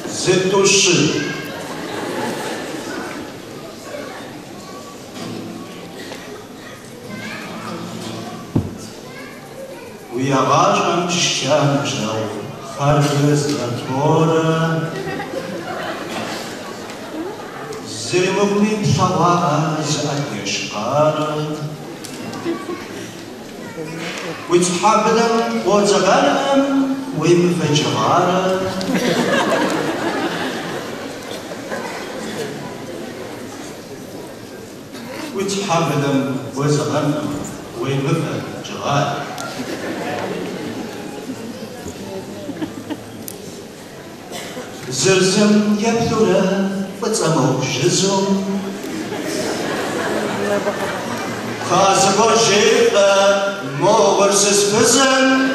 زدوشي ويا غاجم تشكان جو خرجز لطورة زلمبني بحواز أديشقارة ويتحبلم وتغلم ويمفجغارة ويتحبلم وتغلم ويمفجغارة زرزم يبثرة وتمو جزم خازقو جيبة مو ورسس بزن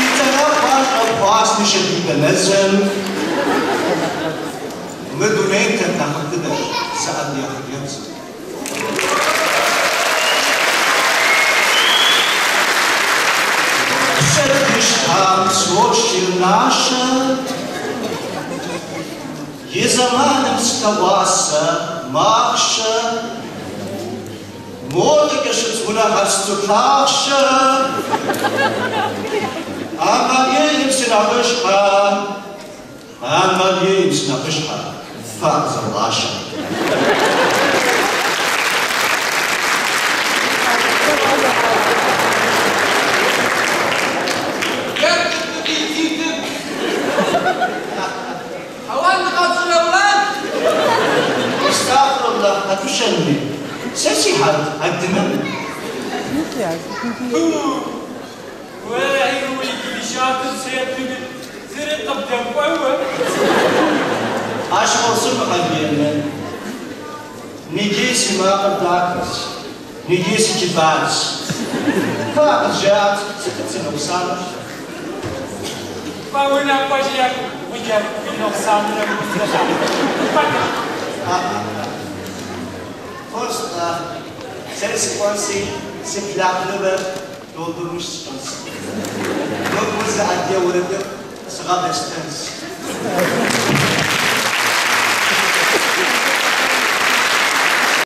يتلقى الأبواس نشديد نزم مدونين تتحدد سأل ياخد ينزل سوشي наша Езаманом ставаса Маша Молика шицуна хастуташа Амалием синапышха Амалием синапышха Факзалаша هتوشني ساسي حد الدماغ وعي ويجي شاطر سيبتني زرت قدام قوة عاش موصل قلبي نجيسي ما قداكس نجيسي كفاس فاقد جات ستة نقصان فاونا بجيك وجاك في نقصان Forsta, sen sponsi, siklaklığı doldurmuş sponsi. Yok bize adliye uğradı, sığa besteniz.